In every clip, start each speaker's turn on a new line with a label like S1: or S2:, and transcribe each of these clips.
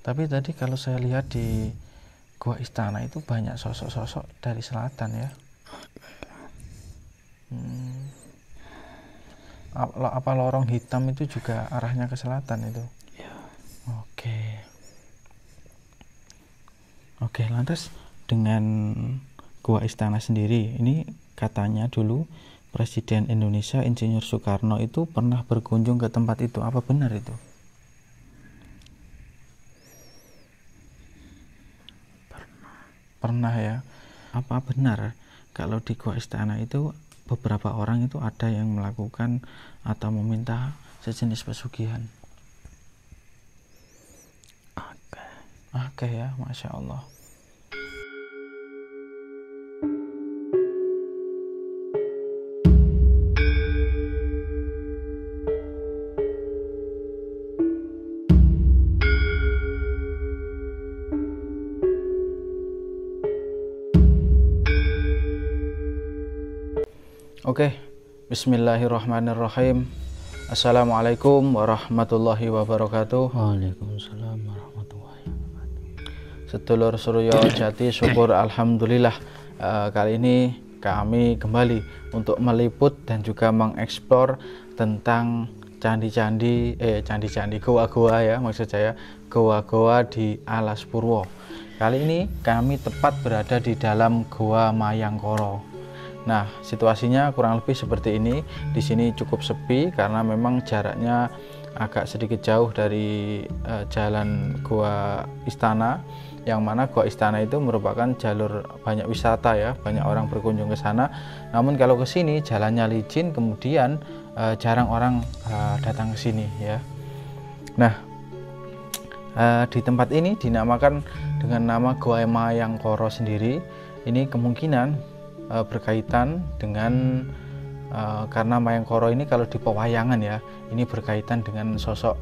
S1: Tapi tadi kalau saya lihat di Gua Istana itu banyak sosok-sosok dari selatan ya. Apa lorong hitam itu juga arahnya ke selatan itu?
S2: Ya.
S1: Oke. Oke, lantas dengan Gua Istana sendiri, ini katanya dulu Presiden Indonesia Insinyur Soekarno itu pernah berkunjung ke tempat itu. Apa benar itu? Pernah ya. Apa benar kalau di Gua Istana itu beberapa orang itu ada yang melakukan atau meminta sejenis pesugihan? Oke ya, Masya Allah. Oke, bismillahirrahmanirrahim. Assalamualaikum warahmatullahi wabarakatuh.
S2: Waalaikumsalam warahmatullahi wabarakatuh.
S1: Sedulur Suryo Jati, syukur alhamdulillah. Kali ini kami kembali untuk meliput dan juga mengeksplor tentang candi-candi, goa-goa ya, maksud saya goa-goa di Alas Purwo. Kali ini kami tepat berada di dalam Goa Mayangkoro. Nah, situasinya kurang lebih seperti ini. Di sini cukup sepi karena memang jaraknya agak sedikit jauh dari jalan Goa Istana, yang mana Goa Istana itu merupakan jalur banyak wisata ya, banyak orang berkunjung ke sana. Namun kalau ke sini jalannya licin, kemudian jarang orang datang ke sini ya. Nah, di tempat ini dinamakan dengan nama Goa Mayangkoro sendiri. Ini kemungkinan berkaitan dengan karena Mayangkoro ini kalau di pewayangan ya, ini berkaitan dengan sosok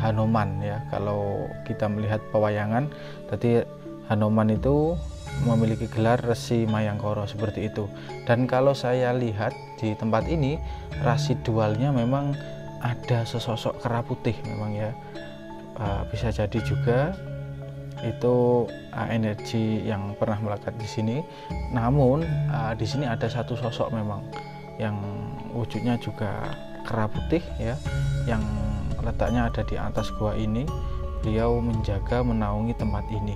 S1: Hanoman ya. Kalau kita melihat pewayangan, jadi Hanoman itu memiliki gelar Resi Mayangkoro seperti itu. Dan kalau saya lihat di tempat ini residualnya memang ada sesosok kera putih memang ya. Bisa jadi juga itu energi yang pernah melekat di sini. Namun di sini ada satu sosok memang yang wujudnya juga kera putih ya, yang letaknya ada di atas gua ini. Beliau menjaga menaungi tempat ini.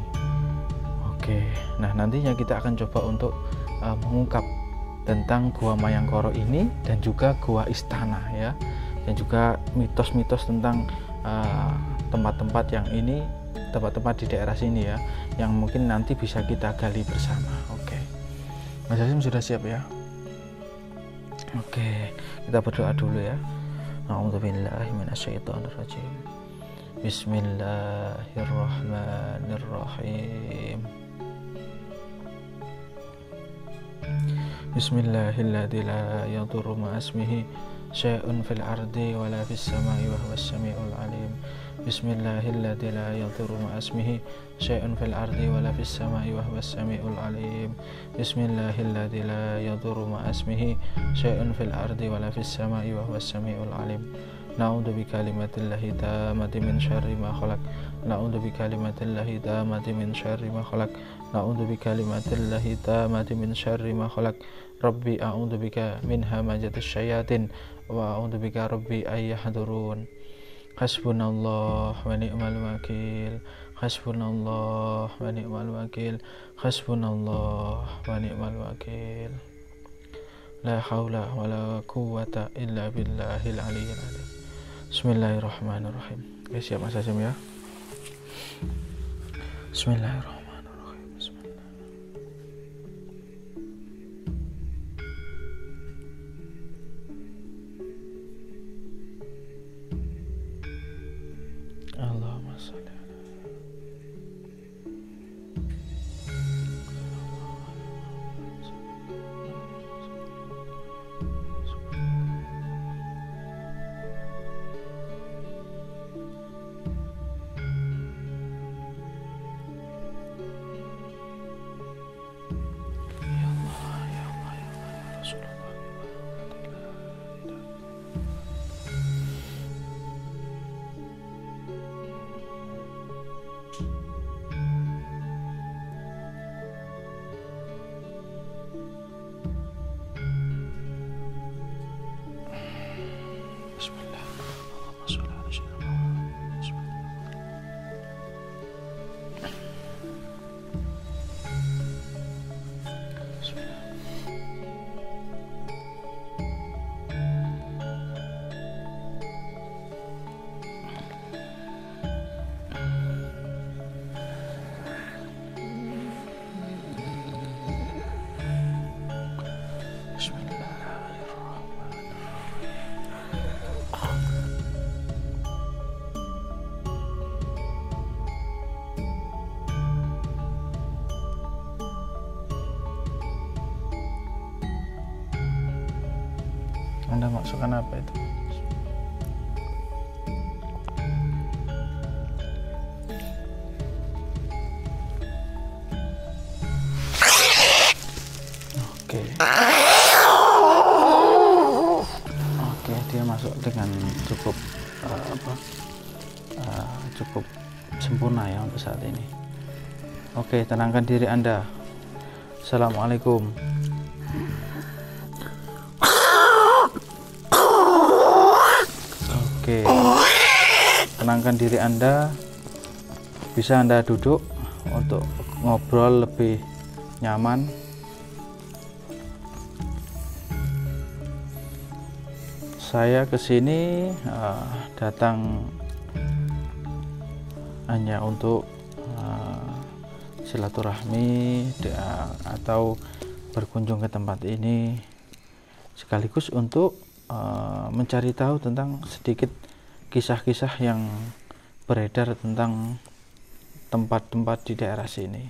S1: Oke, nah nantinya kita akan coba untuk mengungkap tentang Goa Mayangkoro ini dan juga Goa Istana ya, dan juga mitos-mitos tentang tempat-tempat yang ini, tempat-tempat di daerah sini ya, yang mungkin nanti bisa kita gali bersama. Oke, Mas Hasim sudah siap ya? Oke, kita berdoa dulu ya. A'udzubillahi minasyaitonirrajim. Bismillahirrahmanirrahim. Bismillahilladzi la yadurru ma'asmihi syai'un fil ardi wala fis sama'i wa huwas samiul alim. Bismillahilladzi la yadurru ma'asmihi syai'un fil ardi wala fis sama'i wa huwas samiul alim. Bismillahilladzi la yadurru ma'asmihi syai'un fil ardi wala fis sama'i wa huwas samiul alim. Na'udzu bikalimatillahi tammati min syarri ma khalaq. Na'udzu bikalimatillahi tammati min syarri ma khalaq. Na'udzu bikalimatillahi tammati min syarri ma khalaq. Rabbi a'udzu bika min hamazatis syayatin wa a'udzu bika rabbi ay yahdurun. Hasbunallah wa ni'mal wakil. Hasbunallah wa ni'mal wakil. Hasbunallah wa ni'mal wakil. La haula wa la quwwata illa billahil aliyyil azim. Bismillahirrahmanirrahim. Oke, siap Mas Hasim ya. Bismillahirrahmanirrahim. Allahumma sholli ala Anda masukkan apa itu? Oke. Oke, dia masuk dengan cukup cukup sempurna ya untuk saat ini. Oke, tenangkan diri Anda. Assalamualaikum. Oke, tenangkan diri Anda. Bisa Anda duduk untuk ngobrol lebih nyaman. Saya kesini datang hanya untuk silaturahmi atau berkunjung ke tempat ini, sekaligus untuk mencari tahu tentang sedikit kisah-kisah yang beredar tentang tempat-tempat di daerah sini.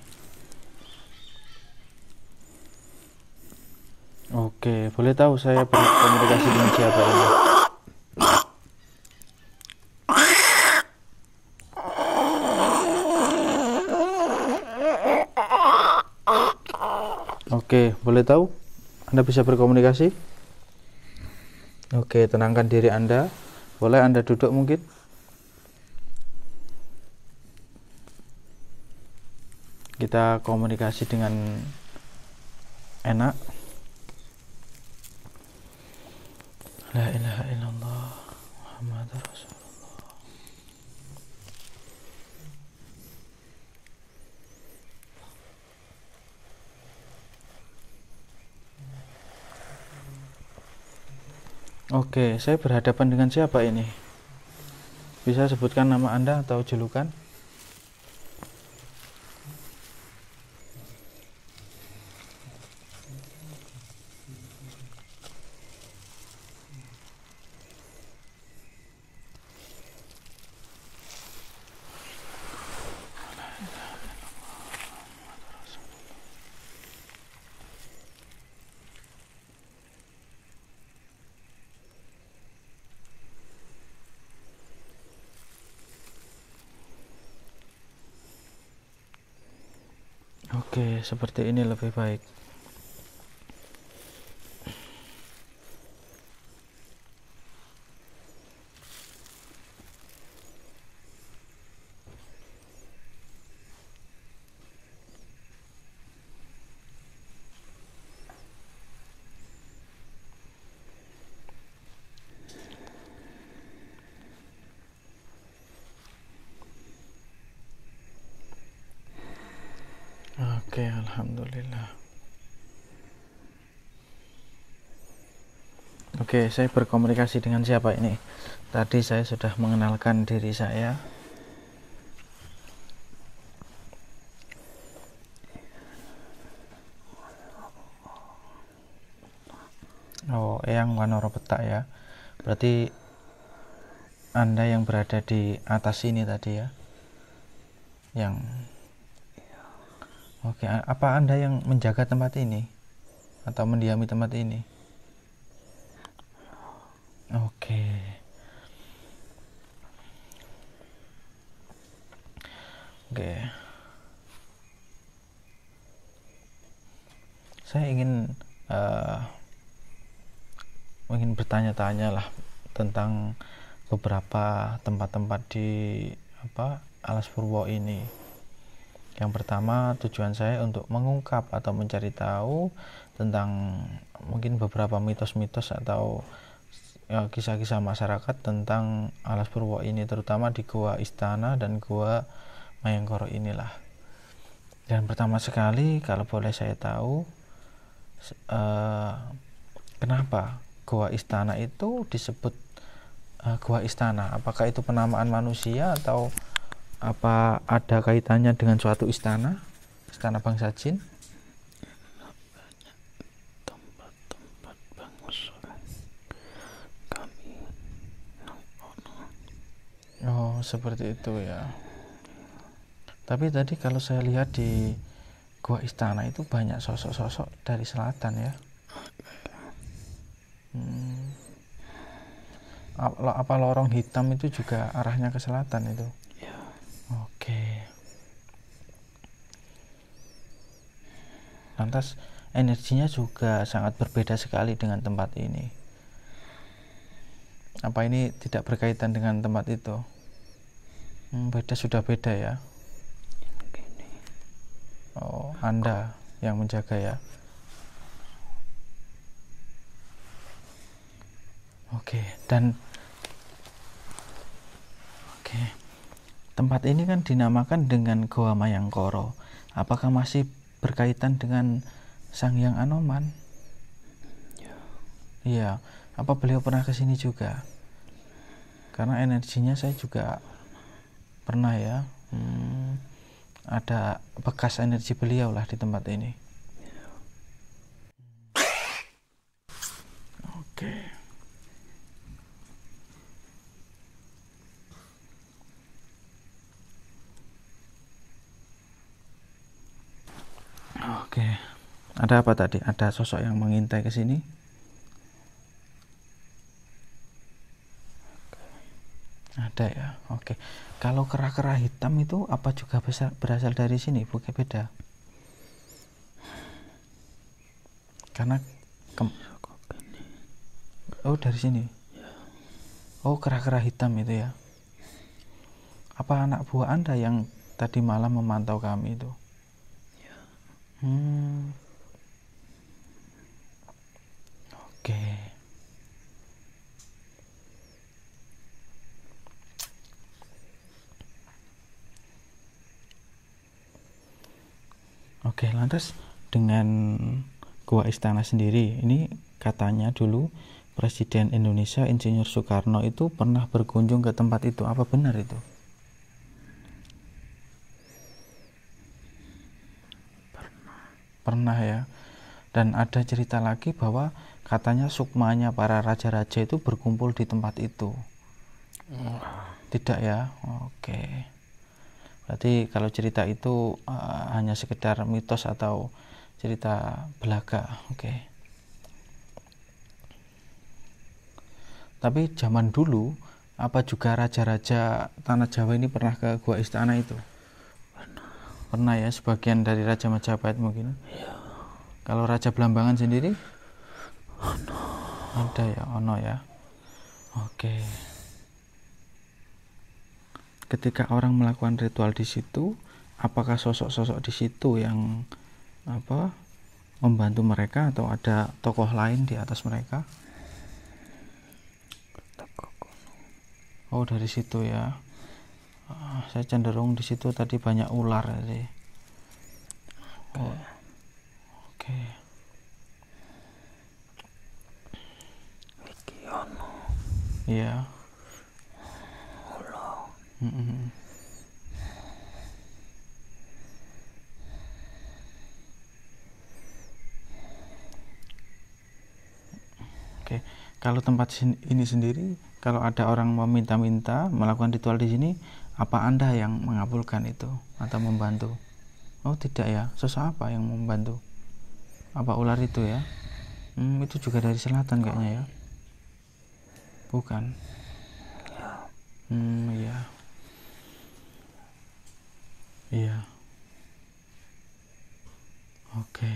S1: Oke, boleh tahu saya berkomunikasi dengan siapa ini? Oke, boleh tahu Anda bisa berkomunikasi? Oke, tenangkan diri Anda. Boleh Anda duduk mungkin? Kita komunikasi dengan enak. La ilaha illallah Muhammadur Rasulullah. Oke, saya berhadapan dengan siapa ini? Bisa sebutkan nama Anda atau julukan? Oke, seperti ini lebih baik. Oke, alhamdulillah. Oke, saya berkomunikasi dengan siapa ini? Tadi saya sudah mengenalkan diri saya. Oh, Eyang Wanoro Petak ya. Berarti Anda yang berada di atas ini tadi ya. Yang Oke, apa Anda yang menjaga tempat ini atau mendiami tempat ini? Oke. Oke. Saya ingin bertanya-tanya lah tentang beberapa tempat-tempat di Alas Purwo ini. Yang pertama, tujuan saya untuk mengungkap atau mencari tahu tentang mungkin beberapa mitos-mitos atau kisah-kisah masyarakat tentang Alas Purwo ini, terutama di Gua Istana dan Gua Mayangkoro inilah. Dan pertama sekali, kalau boleh saya tahu, kenapa Gua Istana itu disebut Gua Istana? Apakah itu penamaan manusia atau apa ada kaitannya dengan suatu istana bangsa jin?
S2: Tempat-tempat pengasuhan kami.
S1: Oh, seperti itu ya. Tapi tadi kalau saya lihat di Gua Istana itu banyak sosok-sosok dari selatan ya. apa lorong hitam itu juga arahnya ke selatan itu?
S2: Ya.
S1: Oke. Lantas energinya juga sangat berbeda sekali dengan tempat ini. Apa ini tidak berkaitan dengan tempat itu? Beda, sudah beda ya.
S2: Gini.
S1: Oh, Anda yang menjaga ya. Oke, dan tempat ini kan dinamakan dengan Goa Mayangkoro. Apakah masih berkaitan dengan Sang Hyang Anoman?
S2: Ya.
S1: Iya. Apa beliau pernah ke sini juga? Karena energinya saya juga pernah ya. Ada bekas energi beliau lah di tempat ini. Oke. Oke. Ada apa tadi? Ada sosok yang mengintai ke sini? Ada ya. Oke. Kalau kera-kera hitam itu apa juga berasal dari sini? Bukan, beda. Karena oh, dari sini. Oh, kera-kera hitam itu ya. Apa anak buah Anda yang tadi malam memantau kami itu? Oke. Oke, lantas dengan Gua Istana sendiri, ini katanya dulu Presiden Indonesia Insinyur Soekarno itu pernah berkunjung ke tempat itu. Apa benar itu? Pernah ya. Dan ada cerita lagi bahwa katanya sukmanya para raja-raja itu berkumpul di tempat itu. Tidak ya? Oke. Berarti kalau cerita itu hanya sekedar mitos atau cerita belaka. Oke. Tapi zaman dulu apa juga raja-raja tanah Jawa ini pernah ke Gua Istana itu? Pernah ya, sebagian dari Raja Majapahit mungkin.
S2: Ya.
S1: Kalau Raja Blambangan sendiri? Ada ya, ono ya. Oke. Ketika orang melakukan ritual di situ, apakah sosok-sosok di situ yang membantu mereka atau ada tokoh lain di atas mereka? Oh, dari situ ya. Saya cenderung di situ tadi banyak ular tadi. Oh. Oke. Iya. Oke. Kalau tempat ini sendiri, kalau ada orang meminta-minta melakukan ritual di sini, apa Anda yang mengabulkan itu atau membantu? Oh, tidak ya. Sosok apa yang membantu? Apa ular itu ya? Itu juga dari selatan kayaknya ya. Bukan. Iya. Iya. Oke.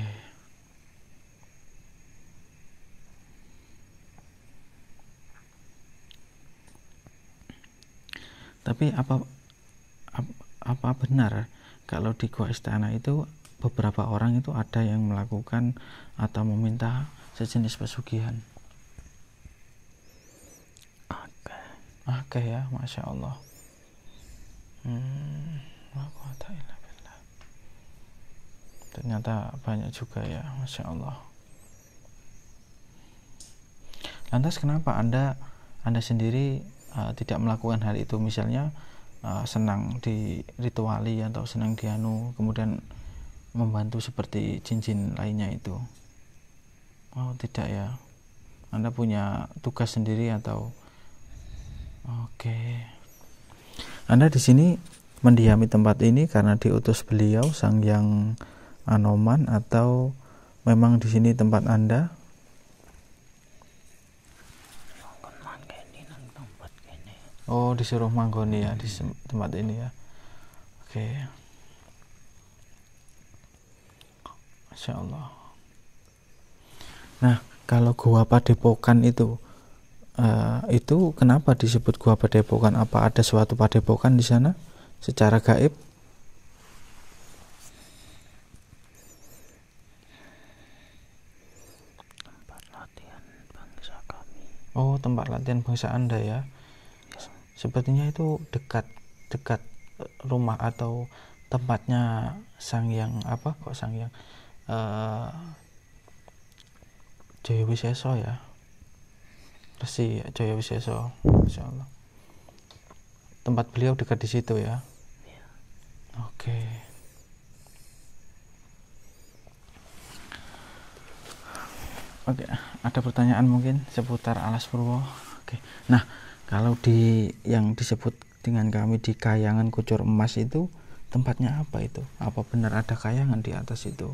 S1: Tapi apa benar kalau di Gua Istana itu beberapa orang itu ada yang melakukan atau meminta sejenis pesugihan? Oke ya, Masya Allah. Ternyata banyak juga ya, Masya Allah. Lantas kenapa Anda sendiri tidak melakukan hal itu? Misalnya senang di rituali atau senang dianu, kemudian membantu seperti jin-jin lainnya itu? Oh, tidak ya. Anda punya tugas sendiri atau? Oke. Anda di sini mendiami tempat ini karena diutus beliau Sang Hyang Anoman atau memang di sini tempat Anda? Oh, disuruh manggoni ya di tempat ini ya. Oke. Masya Allah. Nah, kalau Gua Padepokan itu kenapa disebut Gua Padepokan? Apa ada suatu padepokan di sana secara gaib?
S2: Tempat latihan bangsa kami.
S1: Oh, tempat latihan bangsa Anda ya. Sepertinya itu dekat rumah atau tempatnya Sang Hyang apa kok Sang Hyang Jaya Wiseso ya. Resi Jaya Wiseso. Masya Allah. Tempat beliau dekat di situ ya. Oke. Oke, ada pertanyaan mungkin seputar Alas Purwo? Oke. Nah, kalau yang disebut dengan kami di Kayangan Kucur Emas itu tempatnya apa itu? Apa benar ada kayangan di atas itu?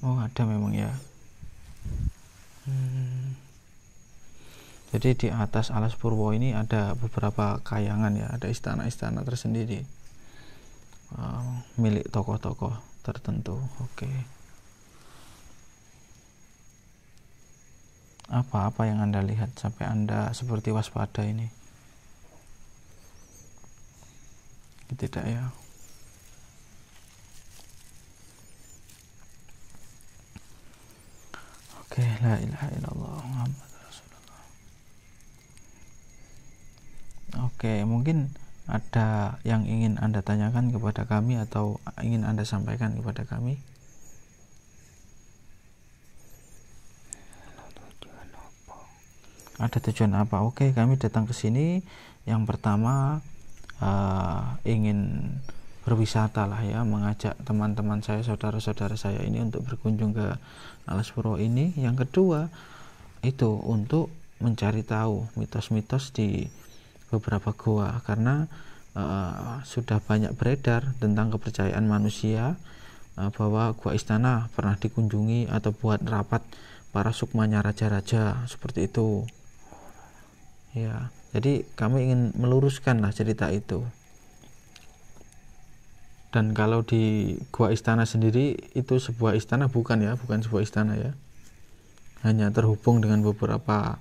S1: Oh, ada memang ya. Jadi di atas Alas Purwo ini ada beberapa kayangan ya, ada istana-istana tersendiri milik tokoh-tokoh tertentu. Oke. Apa yang Anda lihat sampai Anda seperti waspada ini? Tidak ya. Oke, la ilaha illallah Muhammad Rasulullah. Oke, mungkin ada yang ingin Anda tanyakan kepada kami atau ingin Anda sampaikan kepada kami? Ada tujuan apa? Oke, kami datang ke sini yang pertama ingin berwisata lah ya, mengajak teman-teman saya, saudara-saudara saya ini untuk berkunjung ke Alas Purwo ini. Yang kedua itu untuk mencari tahu mitos-mitos di beberapa goa, karena sudah banyak beredar tentang kepercayaan manusia bahwa gua istana pernah dikunjungi atau buat rapat para sukmanya raja-raja seperti itu ya. Jadi kami ingin meluruskan lah cerita itu. Dan kalau di gua istana sendiri itu sebuah istana bukan sebuah istana ya, hanya terhubung dengan beberapa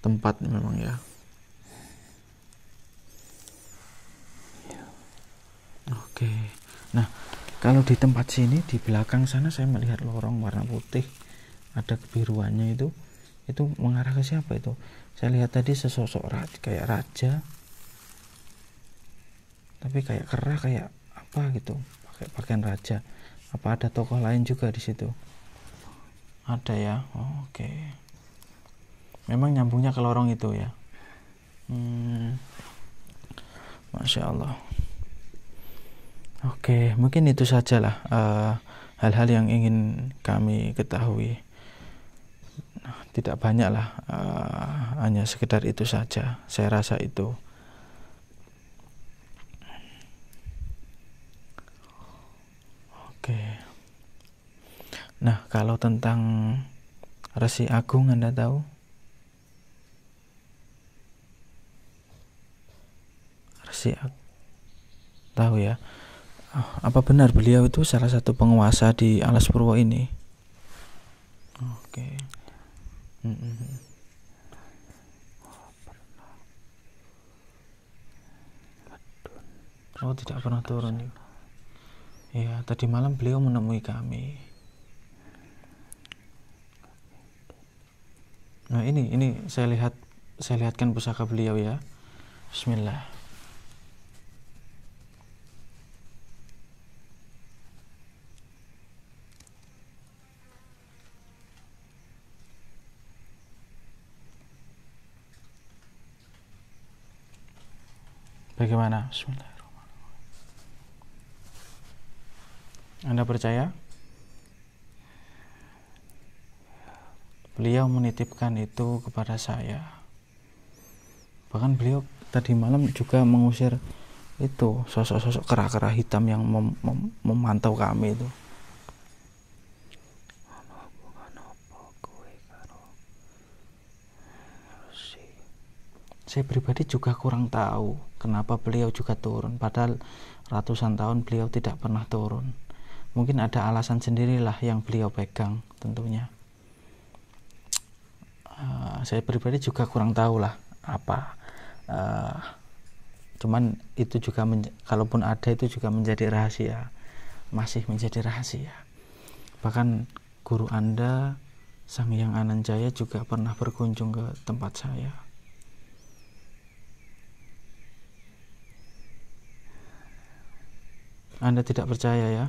S1: tempat memang ya. Oke. Nah, kalau di tempat sini di belakang sana saya melihat lorong warna putih, ada kebiruannya itu mengarah ke siapa itu? Saya lihat tadi sesosok kayak raja, tapi kayak kera, kayak apa gitu, pakai pakaian raja. Apa ada tokoh lain juga di situ? Ada ya. Oh, oke. Memang nyambungnya ke lorong itu ya. Masya Allah. Oke, mungkin itu sajalah hal-hal yang ingin kami ketahui. Tidak banyak lah, hanya sekedar itu saja. Saya rasa itu. Oke. Nah, kalau tentang Resi Agung Anda tahu? Resi Agung tahu ya? Apa benar beliau itu salah satu penguasa di Alas Purwo ini? Oke. Oh, tidak pernah turun. Ya, tadi malam beliau menemui kami. Nah, ini saya lihatkan pusaka beliau ya. Bismillah. Bagaimana? Bismillahirrahmanirrahim. Anda percaya? Beliau menitipkan itu kepada saya. Bahkan beliau tadi malam juga mengusir itu sosok-sosok kera-kera hitam yang memantau kami itu. saya pribadi juga kurang tahu kenapa beliau juga turun, padahal ratusan tahun beliau tidak pernah turun. Mungkin ada alasan sendirilah yang beliau pegang tentunya. Saya pribadi juga kurang tahu lah apa. Cuman itu juga kalaupun ada itu juga menjadi rahasia, masih menjadi rahasia. Bahkan guru Anda Sang Hyang Ananjaya juga pernah berkunjung ke tempat saya. Anda tidak percaya ya?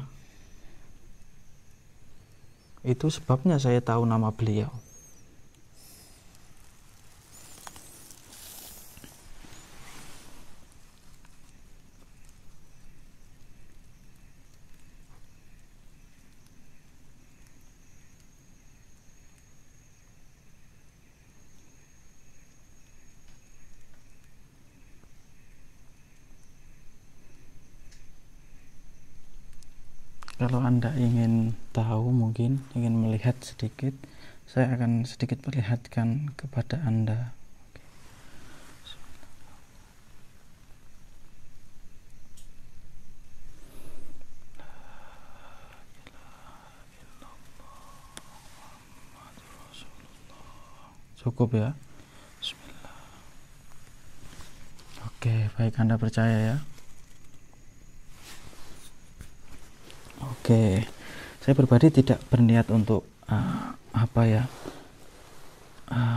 S1: Itu sebabnya saya tahu nama beliau. Kalau Anda ingin tahu, mungkin ingin melihat sedikit, saya akan sedikit perlihatkan kepada Anda. Cukup ya. Bismillah. Oke, baik, Anda percaya ya. Oke, saya pribadi tidak berniat untuk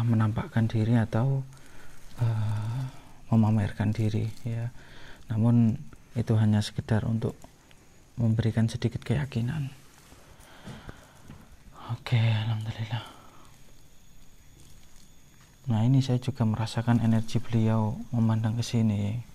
S1: menampakkan diri atau memamerkan diri ya. Namun itu hanya sekedar untuk memberikan sedikit keyakinan. Oke, alhamdulillah. Nah, ini saya juga merasakan energi beliau memandang ke sini.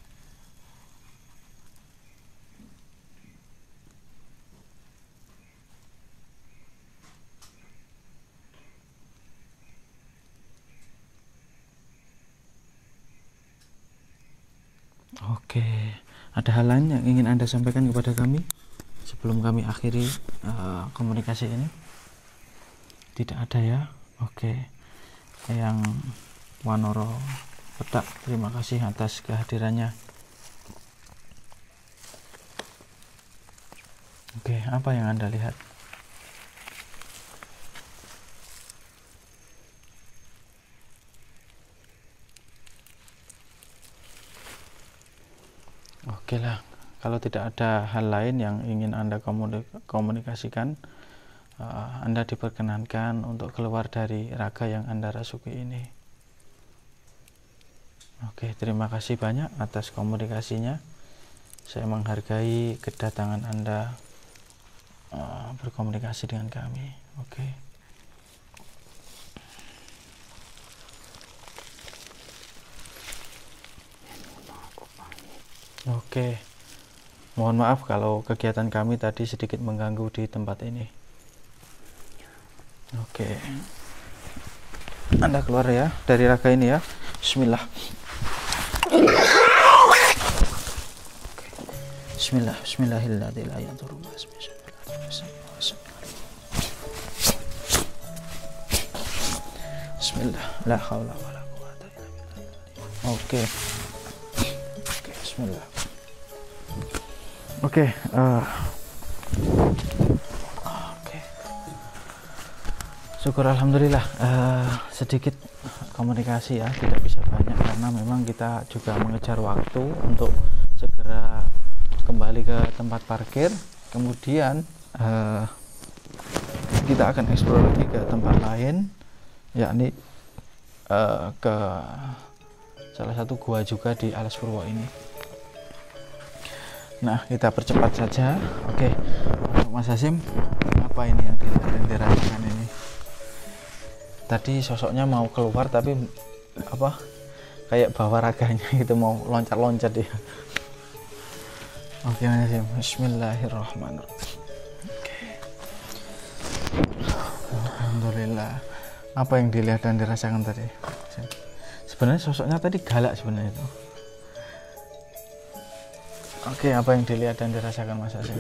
S1: Oke, ada hal lain yang ingin Anda sampaikan kepada kami sebelum kami akhiri komunikasi ini? Tidak ada ya? Oke. Yang Wanoro Petak, terima kasih atas kehadirannya. Oke, apa yang Anda lihat? Oke lah, kalau tidak ada hal lain yang ingin Anda komunikasikan, Anda diperkenankan untuk keluar dari raga yang Anda rasuki ini. Oke, terima kasih banyak atas komunikasinya. Saya menghargai kedatangan Anda berkomunikasi dengan kami. Oke. Oke, mohon maaf kalau kegiatan kami tadi sedikit mengganggu di tempat ini. Oke, Anda keluar ya dari raga ini ya. Bismillah. Bismillah, bismillahirrahmanirrahim. Bismillah, la haula wala quwata illa billah. Oke, bismillah. Oke, syukur alhamdulillah. Sedikit komunikasi ya, tidak bisa banyak karena memang kita juga mengejar waktu untuk segera kembali ke tempat parkir. Kemudian kita akan eksplor lagi ke tempat lain, yakni ke salah satu gua juga di Alas Purwo ini. Nah, kita percepat saja. Oke, Mas Hasim, apa ini yang dirasakan ini? Tadi sosoknya mau keluar tapi kayak bawa raganya gitu, mau loncat-loncat dia. Oke, Mas Hasim, bismillahirrahmanirrahim. Oke. Alhamdulillah. Apa yang dilihat dan dirasakan tadi? Sebenarnya sosoknya tadi galak sebenarnya itu. Oke, apa yang dilihat dan dirasakan Mas Hasim?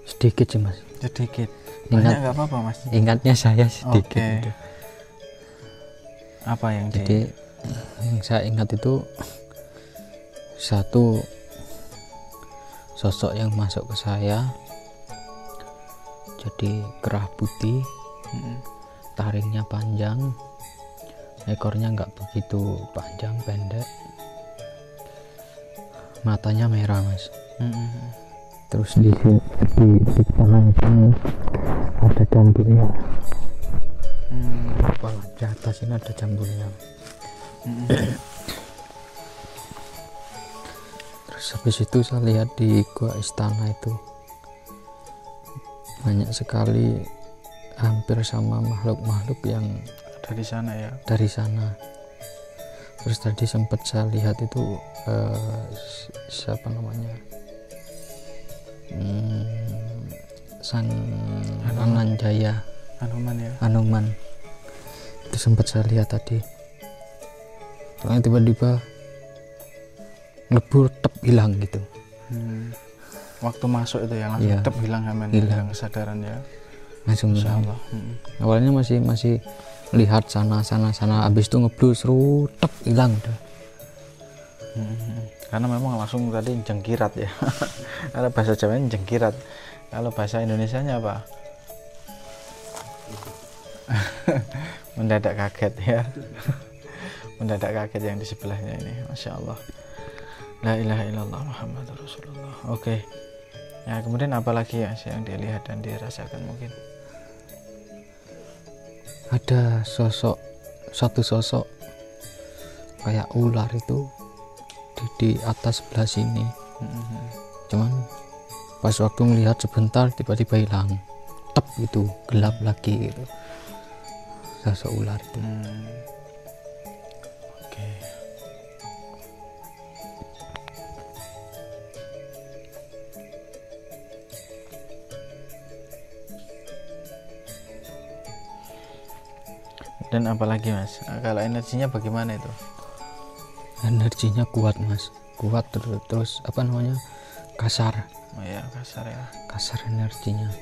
S2: Sedikit sih Mas.
S1: Sedikit. Banyak nggak apa-apa mas.
S2: Ingatnya saya sedikit.
S1: Oke.
S2: Gitu.
S1: Apa yang
S2: Jadi yang saya ingat itu satu sosok yang masuk ke saya, jadi kerah putih, taringnya panjang, ekornya nggak begitu panjang, pendek, matanya merah mas. Terus di kanan sini ada jamburnya. Kepala di atas ini ada jamburnya. Terus habis itu saya lihat di gua istana itu banyak sekali hampir sama makhluk-makhluk yang
S1: dari sana ya.
S2: dari sana. Terus tadi sempat saya lihat itu siapa namanya, Sang Ananjaya,
S1: Hanuman ya.
S2: Hanuman, itu sempat saya lihat tadi. Soalnya tiba-tiba ngelebur tep hilang gitu.
S1: Waktu masuk itu ya langsung
S2: Iya.
S1: tep hilang hilang kesadaran ya.
S2: Langsung
S1: Insya
S2: hilang.
S1: Allah.
S2: Awalnya masih lihat sana habis itu ngeblus tep hilang udah.
S1: Karena memang langsung tadi jengkirat ya. Karena bahasa Jawanya jengkirat. Kalau bahasa Indonesianya apa? Mendadak kaget ya. Mendadak kaget yang di sebelahnya ini. Masya Allah. La ilaha illallah Muhammadur Rasulullah. Oke. Ya kemudian apa lagi ya yang dilihat dan dirasakan mungkin?
S2: Ada satu sosok kayak ular itu di atas sebelah sini. Cuman pas waktu melihat sebentar tiba-tiba hilang, tep itu gelap lagi gitu, sosok ular itu.
S1: Oke. Dan apalagi mas, kalau energinya bagaimana itu?
S2: Energinya kuat mas, kuat terus apa namanya, kasar.
S1: Oh ya kasar ya.
S2: Kasar energinya.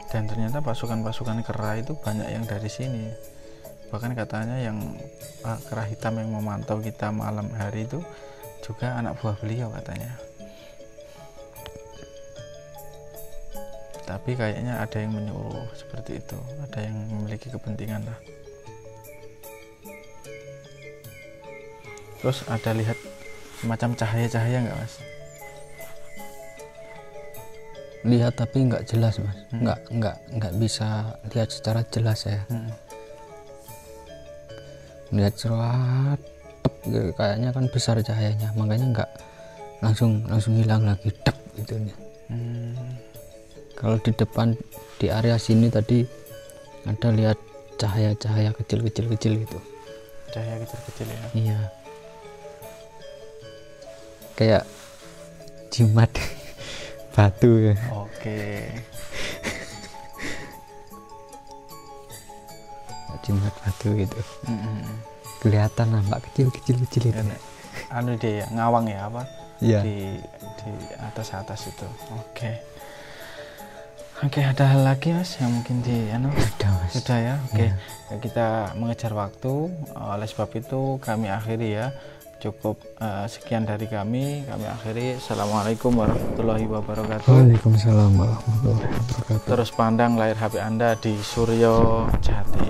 S1: Dan ternyata pasukan-pasukan kera itu banyak yang dari sini. Bahkan katanya yang kera hitam yang memantau kita malam hari itu juga anak buah beliau katanya. Tapi kayaknya ada yang menyuruh seperti itu, ada yang memiliki kepentingan lah. Terus ada lihat semacam cahaya-cahaya nggak mas?
S2: Lihat tapi nggak jelas mas, nggak bisa lihat secara jelas ya. Lihat cerah, gitu, kayaknya kan besar cahayanya, makanya nggak langsung hilang lagi, tep gitu. Kalau di depan di area sini tadi ada lihat cahaya-cahaya kecil gitu.
S1: Cahaya kecil-kecil ya.
S2: Iya. Kayak jimat batu ya.
S1: Oke.
S2: Jimat batu gitu. Kelihatan nampak kecil itu.
S1: Anu dia ya, ngawang ya apa?
S2: Iya.
S1: Di atas itu. Oke, ada hal lagi mas yang mungkin sudah ya. Oke. Ya, kita mengejar waktu, oleh sebab itu kami akhiri ya. Cukup sekian dari kami akhiri. Assalamualaikum warahmatullahi wabarakatuh.
S2: Waalaikumsalam warahmatullahi wabarakatuh.
S1: Terus pandang layar HP Anda di Suryo Jati.